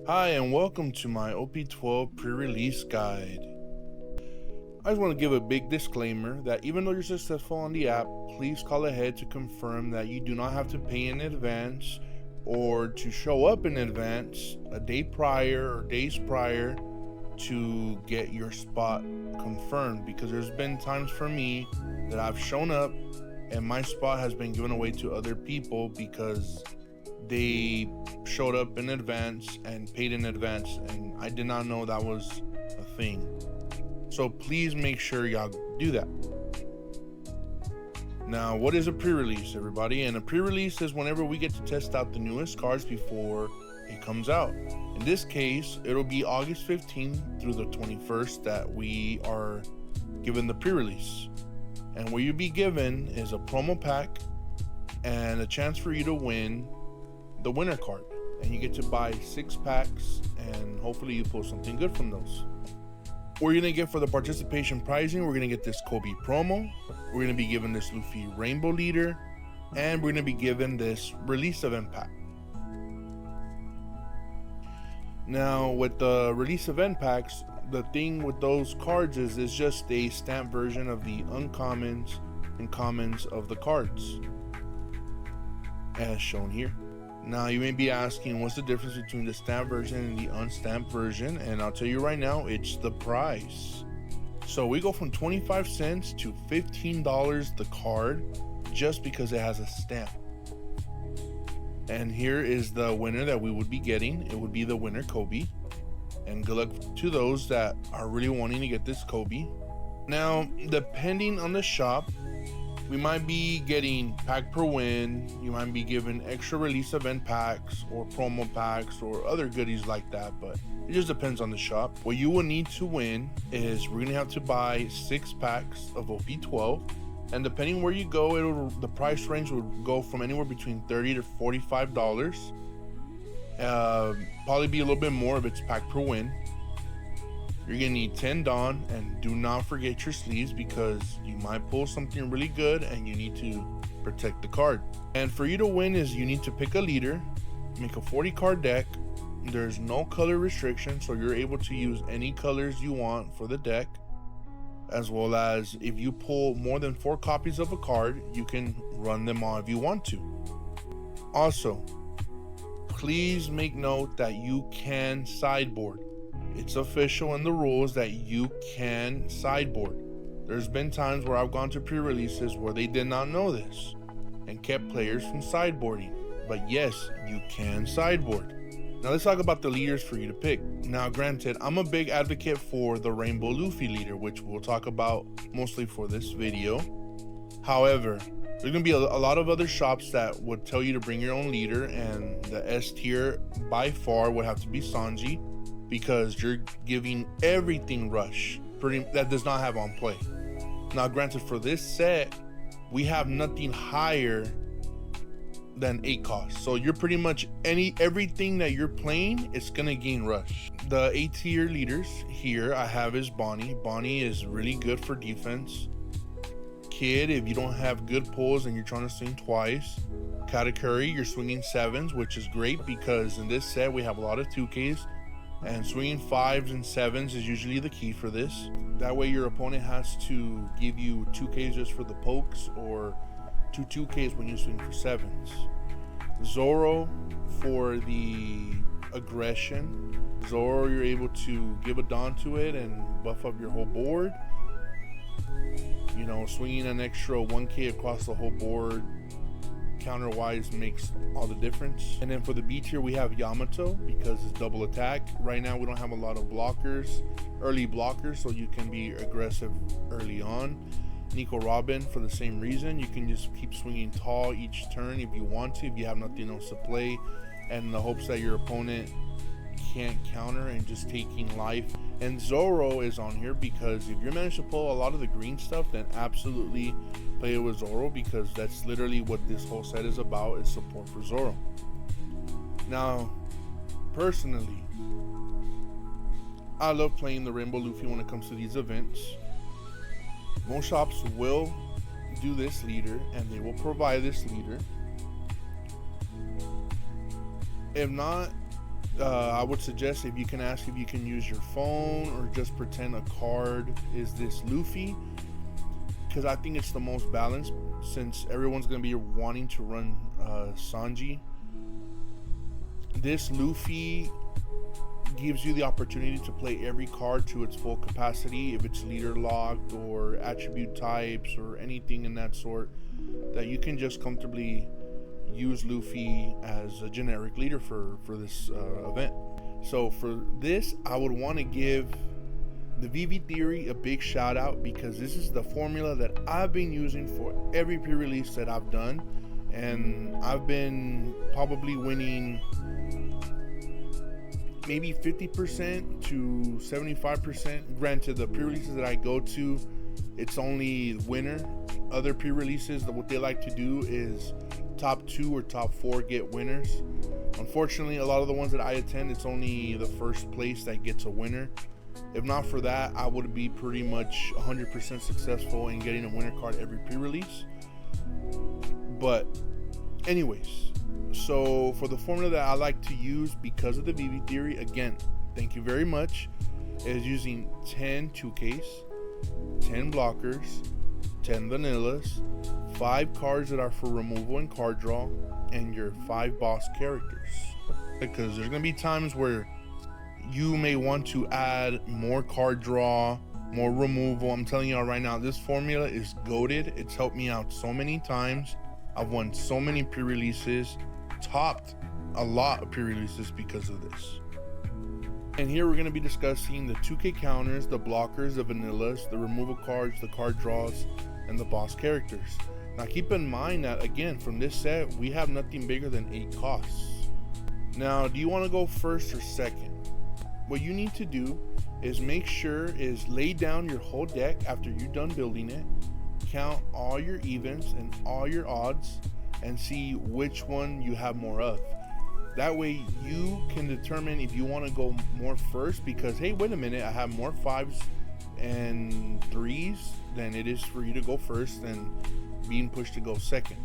Hi and welcome to my OP12 pre-release guide. I just want to give a big disclaimer that even though you're successful on the app, please call ahead to confirm that you do not have to pay in advance or to show up in advance a day prior or days prior to get your spot confirmed, because there's been times for me that I've shown up and my spot has been given away to other people because they showed up in advance and paid in advance, and I did not know that was a thing. So please make sure y'all do that. Now, what is a pre-release, everybody? And a pre-release is whenever we get to test out the newest cards before it comes out. In this case, it'll be August 15th through the 21st that we are given the pre-release. And what you'll be given is a promo pack and a chance for you to win the winner card. And you get to buy 6 packs and hopefully you pull something good from those. What you're gonna get for the participation pricing, we're gonna get this Kobe promo, we're gonna be given this Luffy Rainbow Leader, and we're gonna be given this release event pack. Now with the release event packs, the thing with those cards is it's just a stamped version of the uncommons and commons of the cards, as shown here. Now you may be asking, what's the difference between the stamped version and the unstamped version? And I'll tell you right now, it's the price. So we go from 25 cents to $15 the card just because it has a stamp. And here is the winner that we would be getting. It would be the winner Kobe. And good luck to those that are really wanting to get this Kobe. Now, depending on the shop, we might be getting pack per win, you might be given extra release event packs or promo packs or other goodies like that, but it just depends on the shop. What you will need to win is we're gonna have to buy 6 packs of OP12, and depending where you go, the price range would go from anywhere between $30 to $45. Probably be a little bit more if it's pack per win. You're gonna need 10 Dawn, and do not forget your sleeves because you might pull something really good and you need to protect the card. And for you to win is you need to pick a leader, make a 40 card deck. There's no color restriction, so you're able to use any colors you want for the deck, as well as if you pull more than 4 copies of a card, you can run them all if you want to. Also, please make note that you can sideboard. It's official in the rules that you can sideboard. There's been times where I've gone to pre-releases where they did not know this and kept players from sideboarding. But yes, you can sideboard. Now let's talk about the leaders for you to pick. Now granted, I'm a big advocate for the Rainbow Luffy leader, which we'll talk about mostly for this video. However, there's gonna be a lot of other shops that would tell you to bring your own leader, and the S tier by far would have to be Sanji, because you're giving everything rush that does not have on play. Now granted, for this set we have nothing higher than 8 cost, so you're pretty much everything that you're playing, it's gonna gain rush. The A tier leaders here I have is Bonnie. Bonnie is really good for defense. Kid, if you don't have good pulls and you're trying to swing twice. Katakuri, you're swinging 7s, which is great because in this set we have a lot of 2Ks, and swinging 5s and 7s is usually the key for this. That way your opponent has to give you 2Ks just for the pokes, or 2 2Ks when you swing for 7s. Zoro for the aggression. Zoro, you're able to give a Dawn to it and buff up your whole board. You know, swinging an extra 1K across the whole board counter wise makes all the difference. And then for the B tier we have Yamato, because it's double attack. Right now we don't have a lot of blockers, early blockers, so you can be aggressive early on. Nico Robin for the same reason. You can just keep swinging tall each turn if you want to, if you have nothing else to play, and in the hopes that your opponent can't counter and just taking life. And Zoro is on here because if you're managed to pull a lot of the green stuff, then absolutely play it with Zoro, because that's literally what this whole set is about, is support for Zoro. Now personally, I love playing the Rainbow Luffy when it comes to these events. Most shops will do this leader and they will provide this leader. If not, I would suggest if you can ask if you can use your phone or just pretend a card is this Luffy, because I think it's the most balanced since everyone's going to be wanting to run Sanji. This Luffy gives you the opportunity to play every card to its full capacity if it's leader locked or attribute types or anything in that sort, that you can just comfortably use Luffy as a generic leader for this event. So for this, I would want to give the VV Theory a big shout out, because this is the formula that I've been using for every pre-release that I've done, and I've been probably winning maybe 50% to 75%. Granted, the pre-releases that I go to, it's only winner. Other pre-releases, what they like to do is top 2 or top 4 get winners. Unfortunately, a lot of the ones that I attend, it's only the first place that gets a winner. If not for that, I would be pretty much 100% successful in getting a winner card every pre-release. But anyways, so for the formula that I like to use because of the VV Theory, again, thank you very much, is using 10 2Ks, 10 blockers, 10 vanillas, 5 cards that are for removal and card draw, and your 5 boss characters. Because there's going to be times where you may want to add more card draw, more removal. I'm telling y'all right now, this formula is goated. It's helped me out so many times. I've won so many pre-releases, topped a lot of pre-releases because of this. And here we're going to be discussing the 2K counters, the blockers, the vanillas, the removal cards, the card draws, and the boss characters. Now keep in mind that, again, from this set, we have nothing bigger than 8 costs. Now, do you want to go first or second? What you need to do is make sure is lay down your whole deck after you're done building it, count all your evens and all your odds, and see which one you have more of. That way you can determine if you want to go more first, because hey, wait a minute, I have more 5s and 3s than it is for you to go first and being pushed to go second.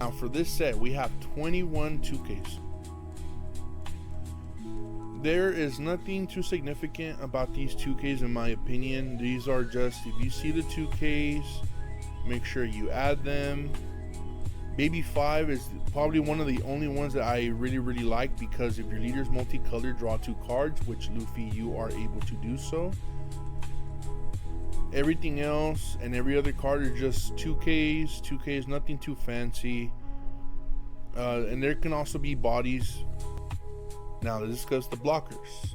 Now for this set, we have 21 2Ks. There is nothing too significant about these 2Ks in my opinion. These are just, if you see the 2Ks, make sure you add them. Baby 5 is probably one of the only ones that I really like, because if your leader's multicolored, draw 2 cards, which Luffy, you are able to do so. Everything else and every other card are just 2Ks, nothing too fancy. And there can also be bodies. Now let's discuss the blockers.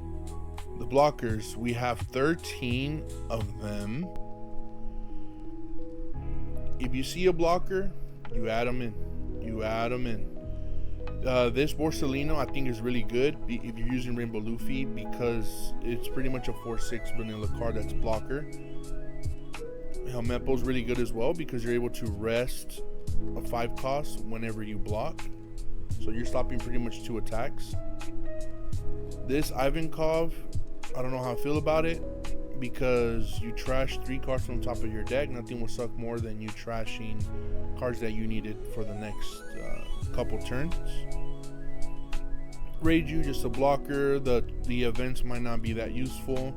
The blockers, we have 13 of them. If you see a blocker, you add them in. This Borsalino I think is really good if you're using Rainbow Luffy, because it's pretty much a 4/6 vanilla card that's blocker. Helmeppo is really good as well, because you're able to rest a 5 cost whenever you block, so you're stopping pretty much 2 attacks. This Ivankov, I don't know how I feel about it, because you trash 3 cards from the top of your deck. Nothing will suck more than you trashing cards that you needed for the next couple turns. Reiju, just a blocker. The events might not be that useful.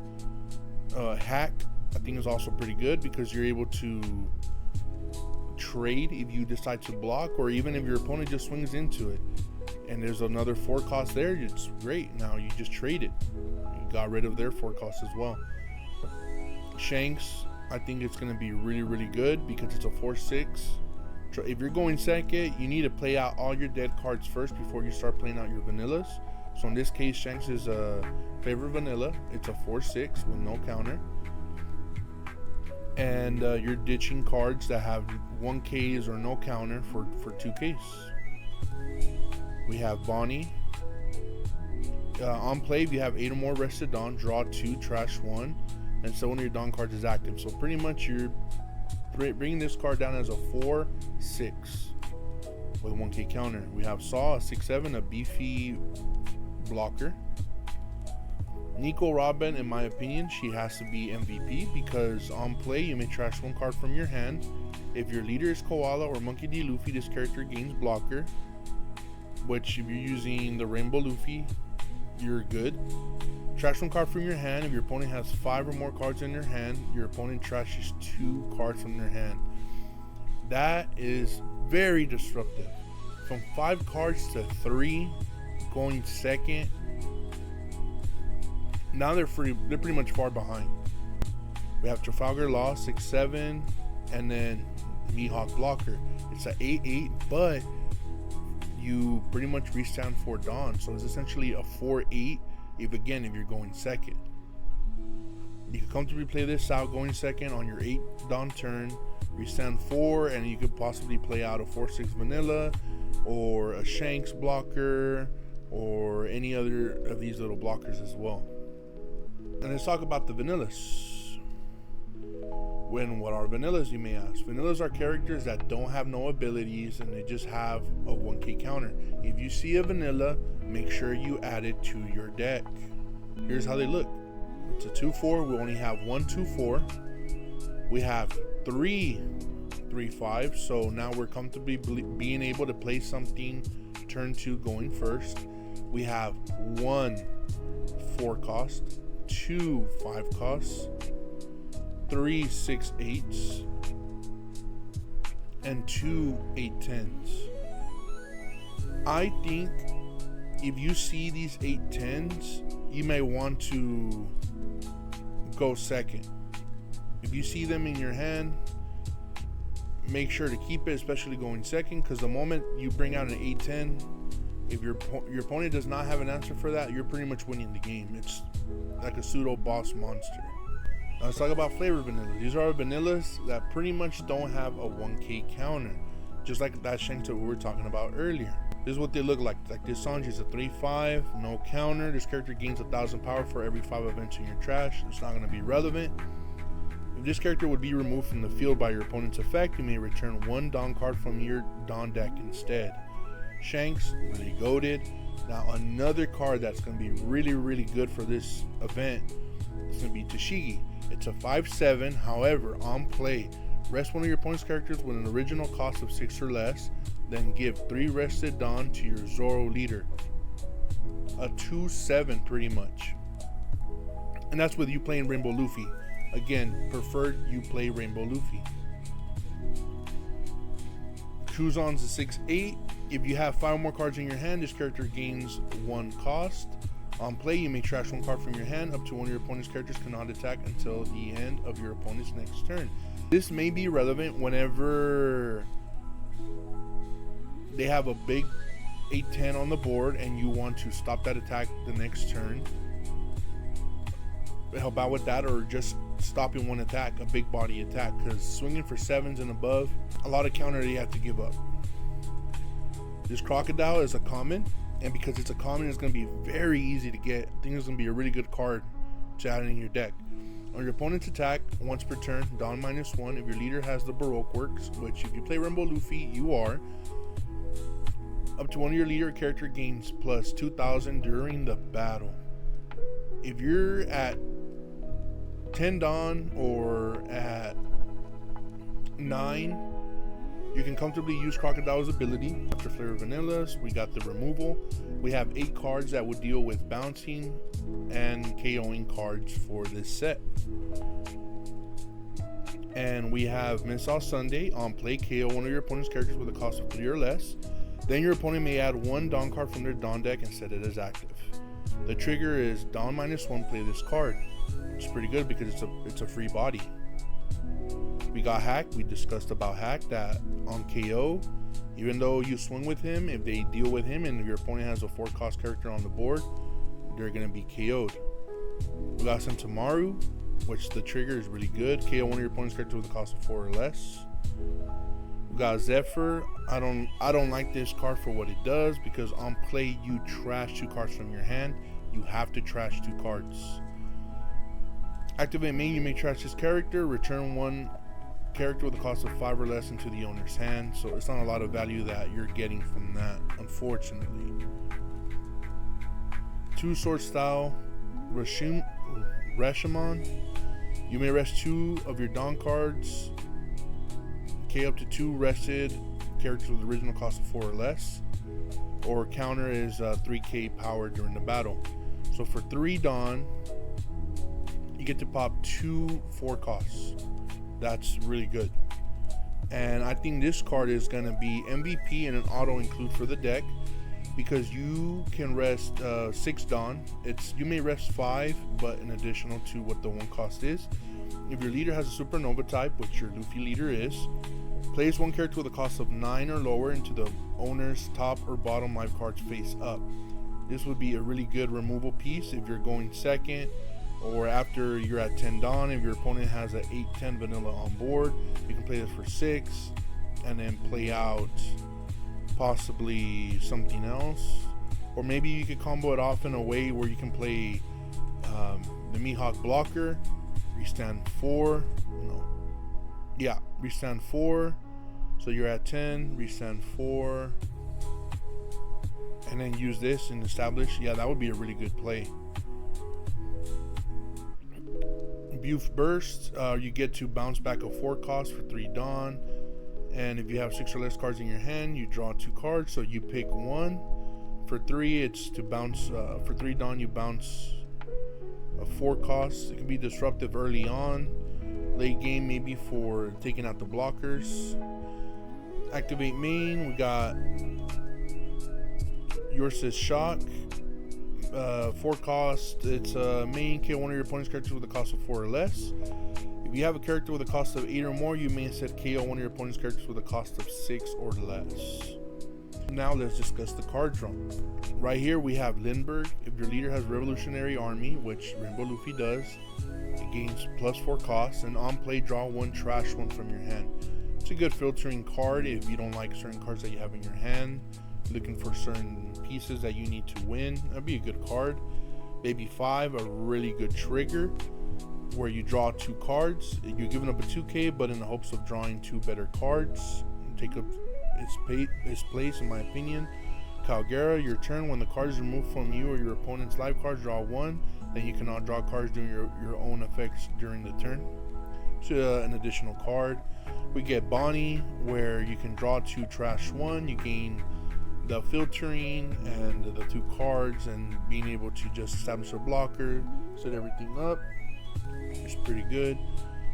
Hack, I think, is also pretty good, because you're able to trade if you decide to block, or even if your opponent just swings into it and there's another 4 cost there, it's great. Now you just trade it. You got rid of their 4 costs as well. Shanks, I think it's going to be really good, because it's a 4/6. If you're going second, you need to play out all your dead cards first before you start playing out your vanillas. So in this case, Shanks is a favorite vanilla. It's a 4/6 with no counter. And you're ditching cards that have 1Ks or no counter for 2Ks. We have Bonnie. On play, if you have 8 or more rested Dawn, draw 2, trash 1, and so one of your Dawn cards is active. So pretty much you're bringing this card down as a 4/6 with a 1K counter. We have Saw, a 6/7, a beefy blocker. Nico Robin, in my opinion, she has to be MVP, because on play you may trash 1 card from your hand. If your leader is Koala or Monkey D. Luffy, this character gains blocker. which if you're using the Rainbow Luffy, you're good. Trash one card from your hand. If your opponent has 5 or more cards in their hand, your opponent trashes 2 cards from their hand. That is very disruptive. From 5 cards to 3, going second. Now they're pretty much far behind. We have Trafalgar Law 6-7, and then Mihawk Blocker. It's an 8-8, but you pretty much restand for Dawn, so it's essentially a 4-8. If you're going second, you can comfortably play this out going second on your 8 Dawn turn. Restand 4, and you could possibly play out a 4-6 vanilla, or a Shanks blocker, or any other of these little blockers as well. And let's talk about the vanillas. What are vanillas, you may ask? Vanillas are characters that don't have no abilities, and they just have a 1k counter. If you see a vanilla, make sure you add it to your deck. Here's how they look. It's a 2-4. We only have 1 2-4. We have 3 3-5. So now we're comfortably being able to play something turn 2 going first. We have 1 4 cost, 2 5 costs, 3 6-8s, and 2 8-10s. I think if you see these 8-10s, you may want to go second. If you see them in your hand, make sure to keep it, especially going second, because the moment you bring out an 8-10, if your opponent does not have an answer for that, you're pretty much winning the game. It's like a pseudo boss monster. Now let's talk about flavor vanillas. These are vanillas that pretty much don't have a 1k counter, just like that Shanks that we were talking about earlier. This is what they look like. Like this Sanji is a 3-5, no counter. This character gains 1,000 power for every 5 events in your trash. It's not going to be relevant. If this character would be removed from the field by your opponent's effect, you may return 1 Dawn card from your Dawn deck instead. Shanks, really goated. Now another card that's going to be really, really good for this event is going to be Tashigi. It's a 5-7, however, on play, rest one of your opponent's characters with an original cost of 6 or less, then give 3 rested Dawn to your Zoro leader. A 2-7 pretty much. And that's with you playing Rainbow Luffy. Again, preferred you play Rainbow Luffy. Kuzan's a 6-8. If you have 5 more cards in your hand, this character gains 1 cost. On play, you may trash 1 card from your hand. Up to 1 of your opponent's characters cannot attack until the end of your opponent's next turn. This may be relevant whenever they have a big 8-10 on the board and you want to stop that attack the next turn. Help out with that, or just stopping 1 attack, a big body attack, because swinging for 7s and above, a lot of counter that you have to give up. This Crocodile is a common, and because it's a common, it's going to be very easy to get. I think it's going to be a really good card to add in your deck. On your opponent's attack, once per turn, Dawn -1. If your leader has the Baroque works, which if you play Rainbow Luffy, you are. Up to 1 of your leader character gains plus 2,000 during the battle. If you're at 10 Dawn or at 9, you can comfortably use Crocodile's ability. After Flavor Vanillas, we got the removal. We have 8 cards that would deal with bouncing and KOing cards for this set. And we have Missile Sunday. On play, KO 1 of your opponent's characters with a cost of 3 or less. Then your opponent may add 1 Dawn card from their Dawn deck and set it as active. The trigger is Dawn -1, play this card. It's pretty good because it's a free body. We got Hack. We discussed about Hack, that on KO, even though you swing with him, if they deal with him and if your opponent has a 4 cost character on the board, they're going to be KO'd. We got Sentamaru, which the trigger is really good. KO 1 of your opponent's character with a cost of 4 or less. We got Zephyr. I don't like this card for what it does, because on play you trash 2 cards from your hand. You have to trash 2 cards. Activate main, you may trash this character, return 1 character with a cost of 5 or less into the owner's hand. So it's not a lot of value that you're getting from that, unfortunately. 2 sword style Rashomon. You may rest 2 of your Dawn cards. K up to 2 rested characters with original cost of 4 or less. or counter is 3k power during the battle. So for 3 Dawn, you get to pop 2 4 costs. That's really good. And I think this card is going to be MVP and an auto include for the deck, because you can rest 6 Dawn. You may rest 5, but an additional to what the 1 cost is. If your leader has a supernova type, which your Luffy leader is, place 1 character with a cost of 9 or lower into the owner's top or bottom life cards face up. This would be a really good removal piece if you're going second, or after you're at 10 Dawn. If your opponent has an 8-10 vanilla on board, you can play this for 6 and then play out possibly something else. Or maybe you could combo it off in a way where you can play the Mihawk blocker, restand 4, restand 4, so you're at 10, restand 4, and then use this and establish. Yeah, that would be a really good play. Buf Burst, you get to bounce back a 4 cost for 3 Dawn, and if you have 6 or less cards in your hand, you draw 2 cards, so you pick 1. For 3, it's to bounce, for 3 Dawn, you bounce a 4 cost. It can be disruptive early on, late game maybe for taking out the blockers. Activate main, we got Yours is Shock, 4 cost. It's main, kill one of your opponent's characters with a cost of 4 or less. If you have a character with a cost of 8 or more, you may instead KO one of your opponent's characters with a cost of 6 or less. Now let's discuss the card draw. Right here we have Lindbergh. If your leader has Revolutionary Army, which Rainbow Luffy does, it gains +4 costs, and on play draw 1, trash 1 from your hand. It's a good filtering card if you don't like certain cards that you have in your hand, looking for certain pieces that you need to win. That'd be a good card. Baby 5, a really good trigger where you draw 2 cards. You're giving up a 2k, but in the hopes of drawing 2 better cards. Take up its place, in my opinion. Calgera, your turn. When the card is removed from you or your opponent's live cards, draw 1. Then you cannot draw cards during your own effects during the turn. So an additional card. We get Bonnie, where you can draw 2, trash 1. You gain the filtering and the 2 cards, and being able to just establish a blocker, set everything up. It's pretty good.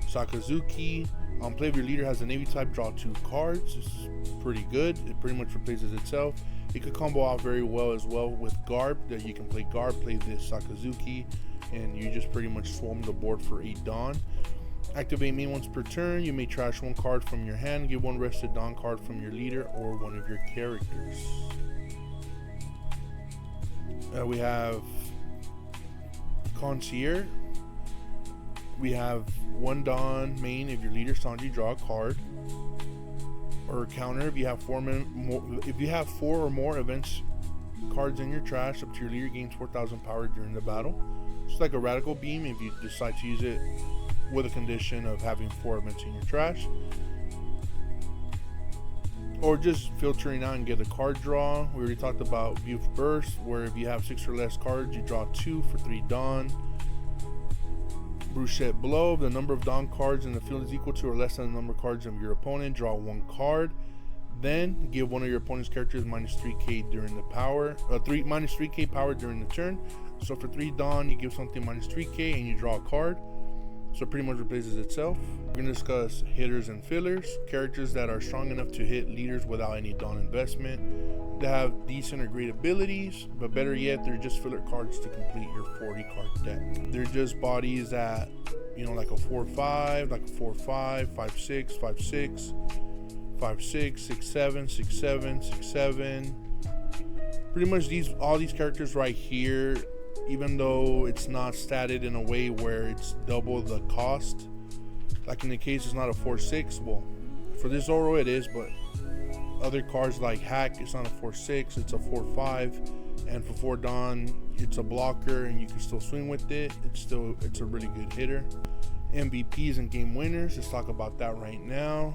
Sakazuki, on play if your leader has a navy type, draw 2 cards. This is pretty good. It pretty much replaces itself. It could combo out very well as well with Garb, that you can play Garb, play this Sakazuki, and you just pretty much swarm the board for 8 Dawn. Activate main once per turn. You may trash 1 card from your hand, give 1 rested Dawn card from your leader or one of your characters. We have Concierge. We have 1 Dawn main if your leader Sanji, draw a card. Or counter if you have 4 or more events cards in your trash, up to your leader gains 4,000 power during the battle. It's like a radical beam if you decide to use it with a condition of having 4 events in your trash, or just filtering out and get a card draw. We already talked about Buf Burst, where if you have 6 or less cards, you draw 2 for 3 Dawn. Bruchette Blow, if the number of Dawn cards in the field is equal to or less than the number of cards of your opponent, draw 1 card. Then give one of your opponent's characters -3k during the power, -3k power during the turn. So for 3 Dawn, you give something -3k and you draw a card. So it pretty much replaces itself. We're going to discuss hitters and fillers, characters that are strong enough to hit leaders without any Dawn investment. They have decent or great abilities, but better yet, they're just filler cards to complete your 40 card deck. They're just bodies that, like a 4/5, like a 4/5, 5/6, 5/6, 5/6, 6/7, 6/7, 6/7. Pretty much all these characters right here, even though it's not statted in a way where it's double the cost, like in the case it's not a 4/6, well, for this Zoro it is, but other cards like Hack, it's not a 4/6, it's a 4/5, and for 4 Dawn, it's a blocker and you can still swing with it. It's a really good hitter. MVPs and game winners, let's talk about that right now.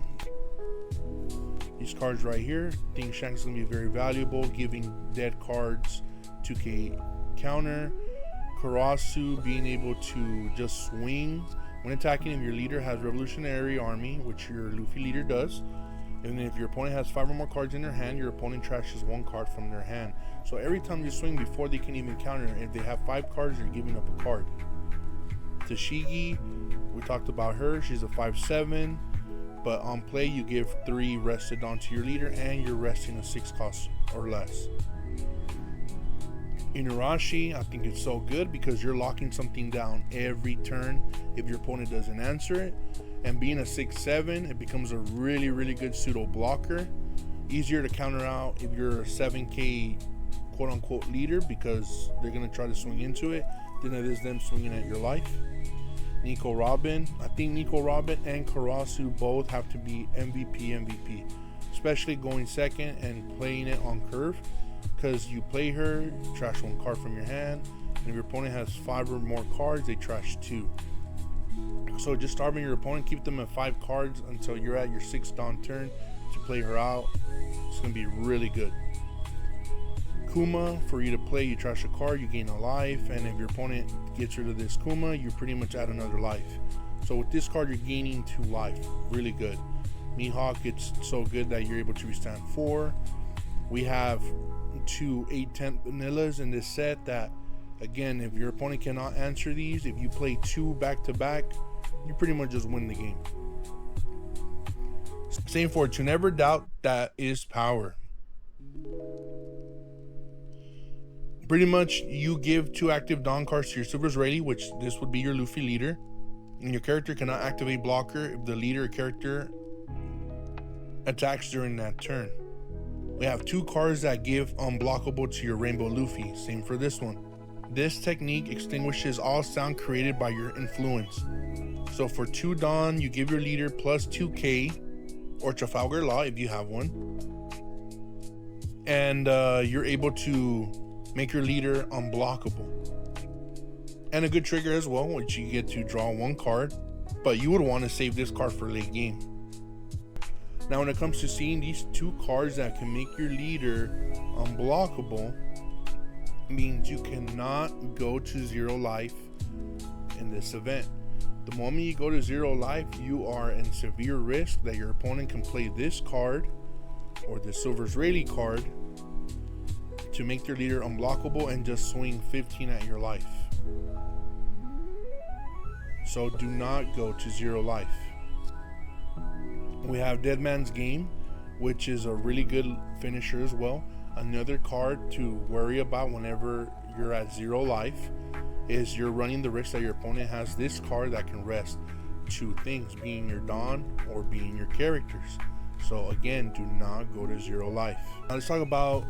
These cards right here, I think Shanks is going to be very valuable, giving dead cards 2k counter. Karasu, being able to just swing when attacking if your leader has Revolutionary Army, which your Luffy leader does. And if your opponent has 5 or more cards in their hand, your opponent trashes 1 card from their hand. So every time you swing, before they can even counter, if they have 5 cards, you're giving up a card. Tashigi, we talked about her. She's a 5/7, but on play you give 3 rested onto your leader, and you're resting a 6 cost or less. Inurashi, I think it's so good because you're locking something down every turn if your opponent doesn't answer it. And being a 6/7, it becomes a really good pseudo blocker. Easier to counter out if you're a 7k quote unquote leader, because they're going to try to swing into it, than it is them swinging at your life. Nico Robin, I think Nico Robin and Karasu both have to be MVP, especially going second and playing it on curve, because you play her, trash 1 card from your hand, and if your opponent has 5 or more cards, they trash 2. So just starving your opponent, keep them at 5 cards until you're at your 6th dawn turn to play her out. It's going to be really good. Kuma, for you to play, you trash a card, you gain a life, and if your opponent gets rid of this Kuma, you pretty much add another life. So with this card, you're gaining 2 life. Really good. Mihawk, it's so good that you're able to withstand 4. We have 2 8/10 vanillas in this set that, again, if your opponent cannot answer these, if you play 2 back to back, you pretty much just win the game. Same for To Never Doubt That Is Power. Pretty much you give 2 active Dawn cards to your Silver's Rayleigh, which this would be your Luffy leader, and your character cannot activate blocker if the leader character attacks during that turn. We have 2 cards that give unblockable to your Rainbow Luffy. Same for this one. This technique extinguishes all sound created by your influence. So for 2 Dawn, you give your leader plus 2k, or Trafalgar Law if you have one, and you're able to make your leader unblockable. And a good trigger as well, which you get to draw 1 card, but you would want to save this card for late game. Now when it comes to seeing these 2 cards that can make your leader unblockable, means you cannot go to 0 life in this event. The moment you go to 0 life, you are in severe risk that your opponent can play this card or the Silver's Rayleigh card to make their leader unblockable and just swing 15 at your life. So do not go to 0 life. We have Dead Man's Game, which is a really good finisher as well. Another card to worry about whenever you're at 0 life is you're running the risk that your opponent has this card that can rest 2 things, being your Dawn or being your characters. So again, do not go to 0 life. Now let's talk about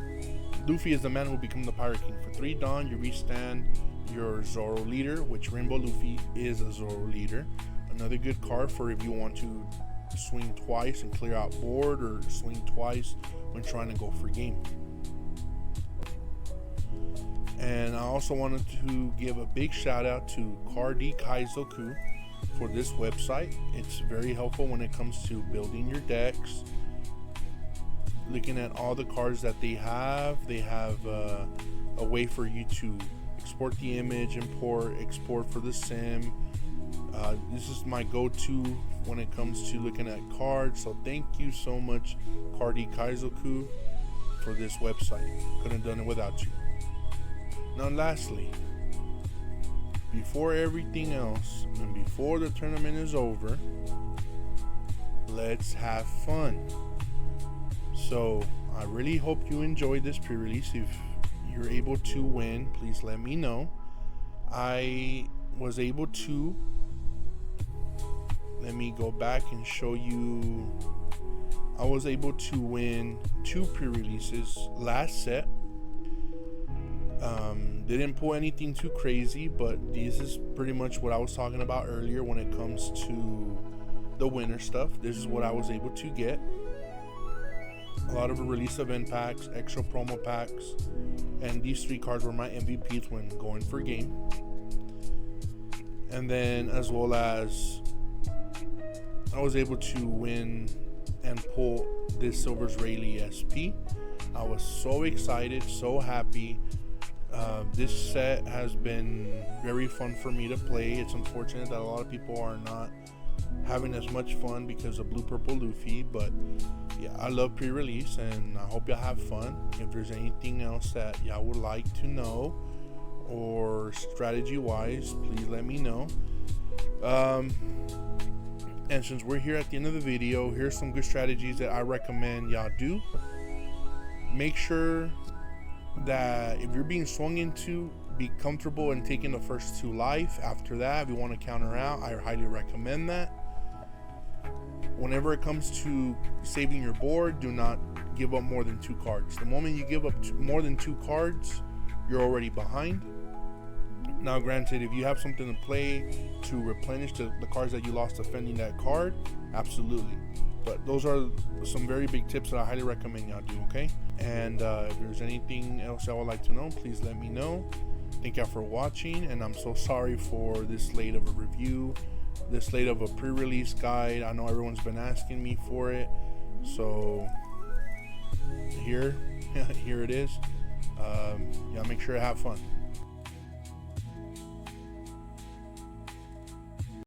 Luffy is the man who will become the Pirate King. For 3 Dawn, you restand your Zoro leader, which Rainbow Luffy is a Zoro leader. Another good card for if you want to swing twice and clear out board, or swing twice when trying to go for game. And I also wanted to give a big shout out to Cardi Kaizoku for this website. It's very helpful when it comes to building your decks, looking at all the cards that they have a way for you to export the image, import, export for the sim. This is my go-to when it comes to looking at cards, so thank you so much, Cardi Kaizoku, for this website. Couldn't have done it without you. Now lastly, before everything else and before the tournament is over, let's have fun. So I really hope you enjoyed this pre-release. If you're able to win, please let me know. I was able to, let me go back and show you. I was able to win 2 pre-releases last set. Didn't pull anything too crazy, but this is pretty much what I was talking about earlier when it comes to the winner stuff. This is what I was able to get. A lot of release event packs, extra promo packs, and these 3 cards were my MVPs when going for game. And then as well as I was able to win and pull this Silver's Rayleigh SP. I was so excited, so happy. This set has been very fun for me to play. It's unfortunate that a lot of people are not having as much fun because of Blue Purple Luffy. But yeah, I love pre-release, and I hope y'all have fun. If there's anything else that y'all would like to know, or strategy wise, please let me know. And since we're here at the end of the video, here's some good strategies that I recommend y'all do. Make sure that if you're being swung into, be comfortable in taking the first 2 life. After that, if you want to counter out, I highly recommend that. Whenever it comes to saving your board, do not give up more than 2 cards. The moment you give up more than 2 cards, you're already behind. Now granted, if you have something to play to replenish the cards that you lost defending that card, absolutely. But those are some very big tips that I highly recommend y'all do, okay? And if there's anything else I would like to know, please let me know. Thank y'all for watching, and I'm so sorry for this late of a review, this late of a pre-release guide. I know everyone's been asking me for it, so here it is. Y'all make sure to have fun.